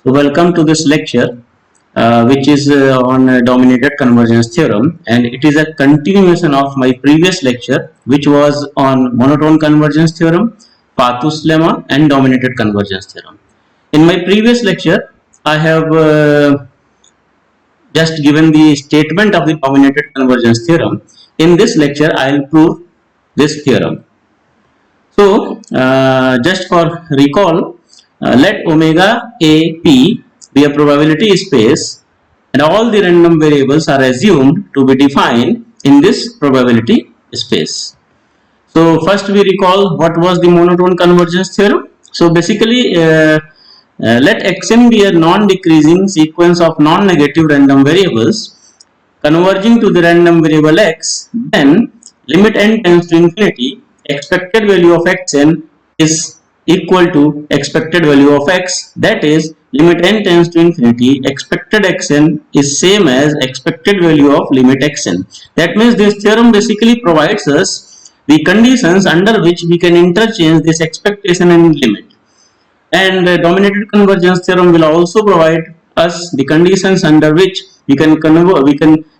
So welcome to this lecture which is on dominated convergence theorem, and it is a continuation of my previous lecture which was on monotone convergence theorem, Pathus lemma and dominated convergence theorem. In my previous lecture I have just given the statement of the dominated convergence theorem. In this lecture I will prove this theorem. So just for recall, let omega a p be a probability space and all the random variables are assumed to be defined in this probability space. So first we recall what was the monotone convergence theorem. So basically let xn be a non-decreasing sequence of non-negative random variables converging to the random variable x, then limit n tends to infinity, expected value of xn is equal to expected value of x, that is limit n tends to infinity, expected xn is same as expected value of limit xn. That means this theorem basically provides us the conditions under which we can interchange this expectation and limit. And dominated convergence theorem will also provide us the conditions under which we can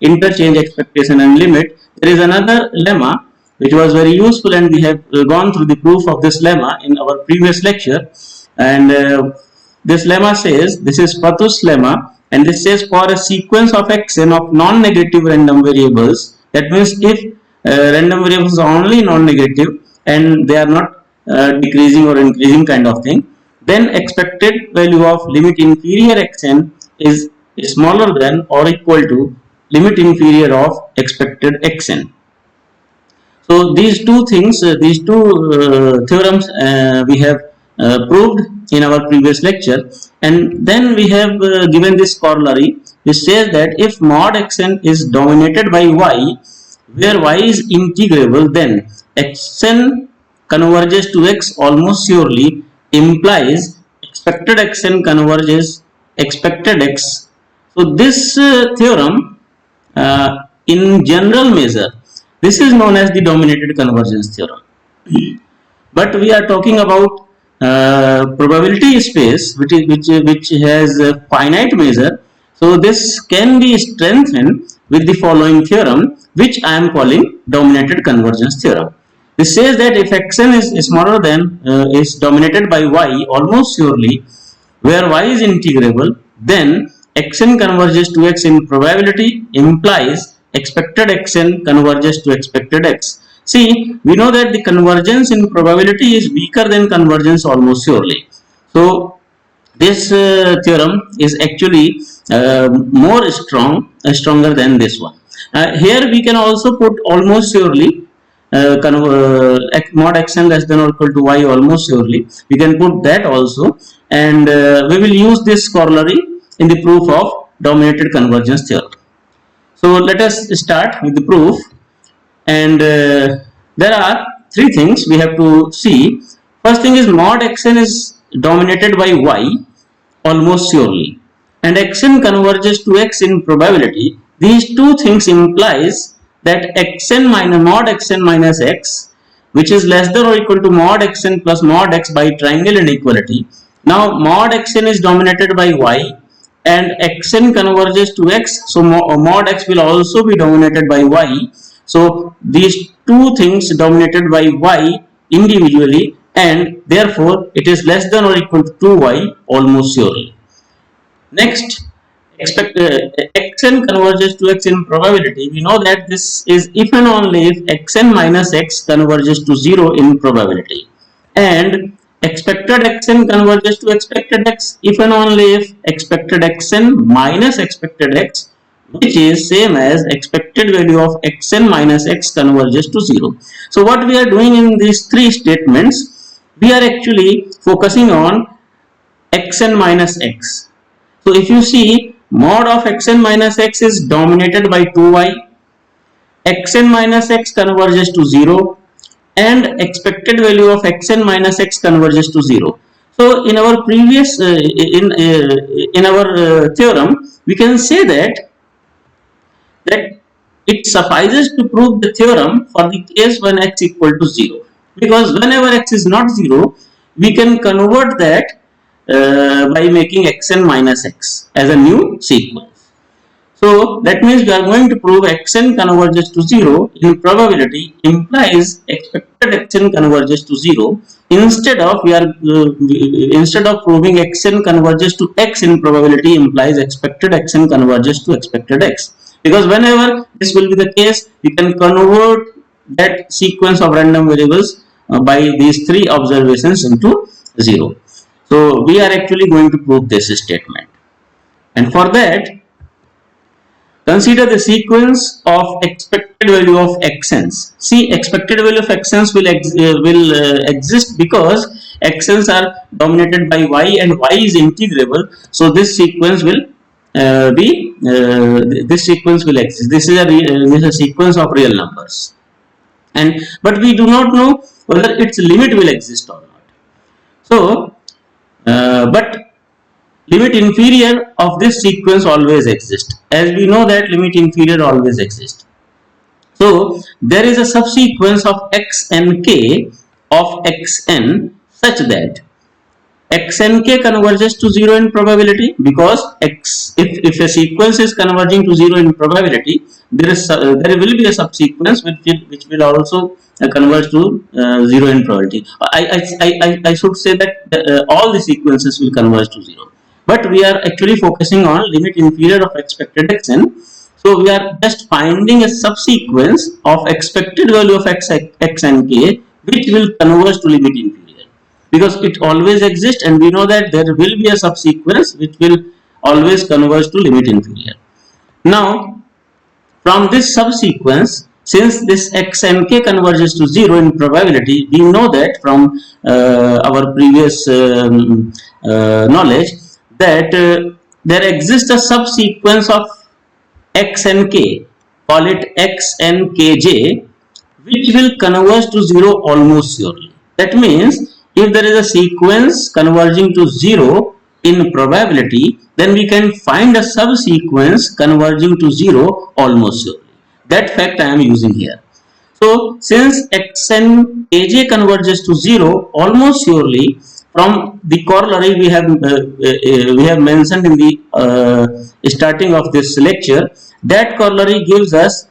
interchange expectation and limit. There is another lemma which was very useful, and we have gone through the proof of this lemma in our previous lecture. And this lemma says, this is Pathus lemma, and this says for a sequence of xn of non-negative random variables, that means if random variables are only non-negative and they are not decreasing or increasing kind of thing, then expected value of limit inferior xn is smaller than or equal to limit inferior of expected xn. So these two things, these two theorems we have proved in our previous lecture, and then we have given this corollary which says that if mod xn is dominated by y, where y is integrable, then xn converges to x almost surely implies expected xn converges expected x. So this theorem in general measure, this is known as the dominated convergence theorem. But we are talking about probability space which has a finite measure. So this can be strengthened with the following theorem, which I am calling dominated convergence theorem. This says that if xn is smaller than is dominated by y almost surely, where y is integrable, then xn converges to x in probability implies expected xn converges to expected x. See, we know that the convergence in probability is weaker than convergence almost surely. So this theorem is actually stronger than this one. Here we can also put almost surely, mod xn less than or equal to y almost surely. We can put that also, and we will use this corollary in the proof of dominated convergence theorem. So let us start with the proof, and there are three things we have to see. First thing is mod xn is dominated by y almost surely, and xn converges to x in probability. These two things implies that xn minus mod xn minus x, which is less than or equal to mod xn plus mod x by triangle inequality. Now mod xn is dominated by y and xn converges to x, so mod x will also be dominated by y. So these two things dominated by y individually, and therefore it is less than or equal to 2y almost surely. Next, xn converges to x in probability. We know that this is if and only if xn minus x converges to 0 in probability, and expected xn converges to expected x if and only if expected xn minus expected x, which is same as expected value of xn minus x converges to 0. So what we are doing in these three statements, we are actually focusing on xn minus x. So if you see, mod of xn minus x is dominated by 2y, xn minus x converges to 0, and expected value of xn minus x converges to 0. So in our previous in our theorem, we can say that it suffices to prove the theorem for the case when x equal to 0, because whenever x is not 0, we can convert that by making xn minus x as a new sequence. So that means we are going to prove xn converges to 0 in probability implies expected xn converges to 0. Instead of proving xn converges to x in probability implies expected xn converges to expected x. Because whenever this will be the case, we can convert that sequence of random variables by these three observations into 0. So we are actually going to prove this statement. And for that, consider the sequence of expected value of xn's. See, expected value of xn's will exist because xn's are dominated by y and y is integrable. So this sequence will exist. This is a sequence of real numbers, but we do not know whether its limit will exist or not. So, but limit inferior of this sequence always exists, as we know that limit inferior always exists. So there is a subsequence of x and k of xn such that xnk converges to 0 in probability, because if a sequence is converging to 0 in probability, there will be a subsequence which will also converge to 0 in probability. I should say that all the sequences will converge to 0. But we are actually focusing on limit inferior of expected xn. So we are just finding a subsequence of expected value of x and k which will converge to limit inferior, because it always exists and we know that there will be a subsequence which will always converge to limit inferior. Now from this subsequence, since this x and k converges to 0 in probability, we know that from our previous knowledge that there exists a subsequence of x and k, call it x and kj, which will converge to 0 almost surely. That means if there is a sequence converging to 0 in probability, then we can find a subsequence converging to 0 almost surely. That fact I am using here. So since x and kj converges to 0 almost surely, from the corollary we have mentioned in the starting of this lecture, that corollary gives us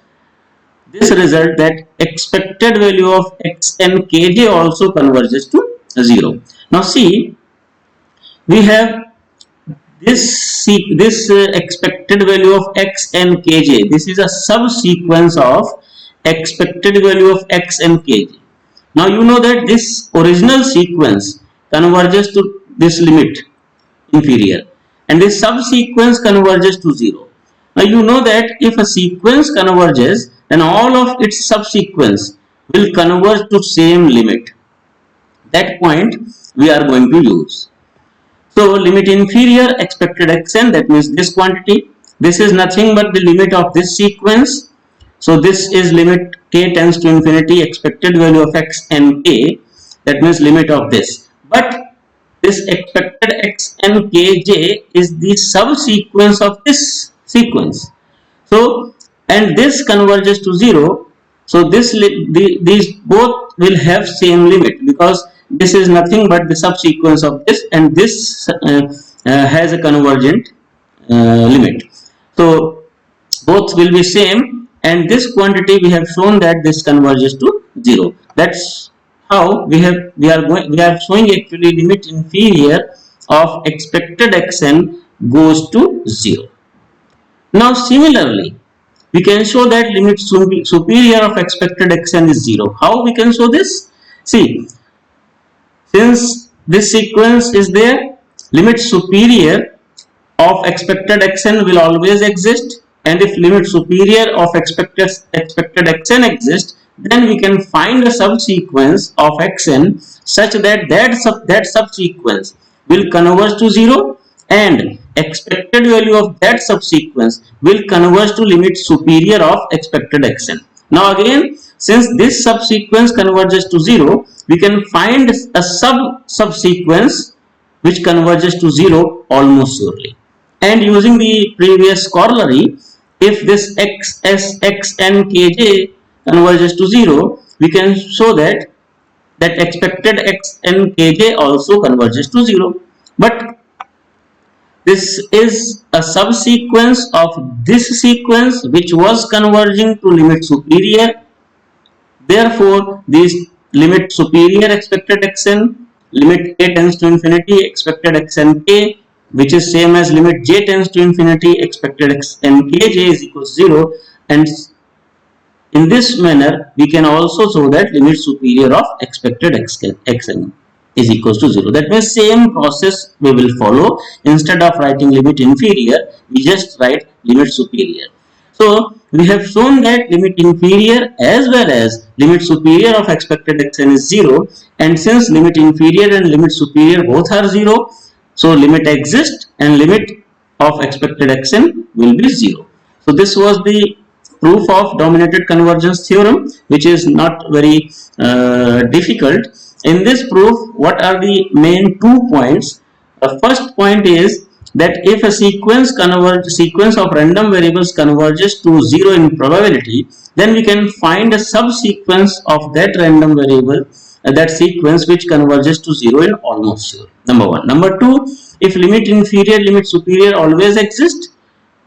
this result that expected value of x and kj also converges to 0. Now see, we have this expected value of x and kj. This is a subsequence of expected value of x and kj. Now you know that this original sequence converges to this limit inferior, and this subsequence converges to 0. Now you know that if a sequence converges, then all of its subsequence will converge to same limit. That point we are going to use. So limit inferior expected xn, that means this quantity. This is nothing but the limit of this sequence. So this is limit k tends to infinity expected value of x and k, that means limit of this. But this expected x and kj is the subsequence of this sequence. So and this converges to 0. So these both will have same limit, because this is nothing but the subsequence of this, and this has a convergent limit. So both will be same, and this quantity we have shown that this converges to 0. That's how we are showing actually limit inferior of expected xn goes to 0. Now similarly, we can show that limit superior of expected xn is 0. How we can show this? See, since this sequence is there, limit superior of expected xn will always exist, and if limit superior of expected xn exists, then we can find a subsequence of xn such that that subsequence will converge to 0, and expected value of that subsequence will converge to limit superior of expected xn. Now again, since this subsequence converges to 0, we can find a subsequence which converges to 0 almost surely. And using the previous corollary, if this xn kj converges to 0, we can show that expected xn kj also converges to 0. but this is a subsequence of this sequence which was converging to limit superior. Therefore, these limit superior expected xn, limit k tends to infinity expected xn k, which is same as limit j tends to infinity expected xn kj is equals 0, and in this manner we can also show that limit superior of expected xn is equals to 0. That means same process we will follow. Instead of writing limit inferior, we just write limit superior. So we have shown that limit inferior as well as limit superior of expected xn is 0, and since limit inferior and limit superior both are 0, so limit exists and limit of expected xn will be 0. So this was the proof of dominated convergence theorem, which is not very difficult. In this proof, what are the main 2 points? The first point is that if a sequence of random variables converges to 0 in probability, then we can find a subsequence of that random variable, that sequence which converges to 0 in almost sure. Number 1. Number 2, if limit inferior, limit superior always exist,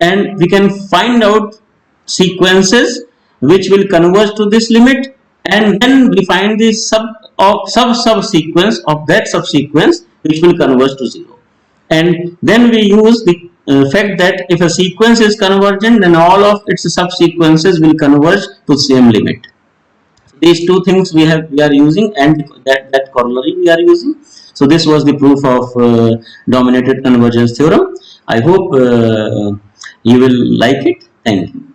and we can find out sequences which will converge to this limit, and then we find the subsequence of that subsequence which will converge to 0, and then we use the fact that if a sequence is convergent, then all of its subsequences will converge to same limit. These two things we are using, and that corollary we are using. So this was the proof of dominated convergence theorem. I hope you will like it. Thank you.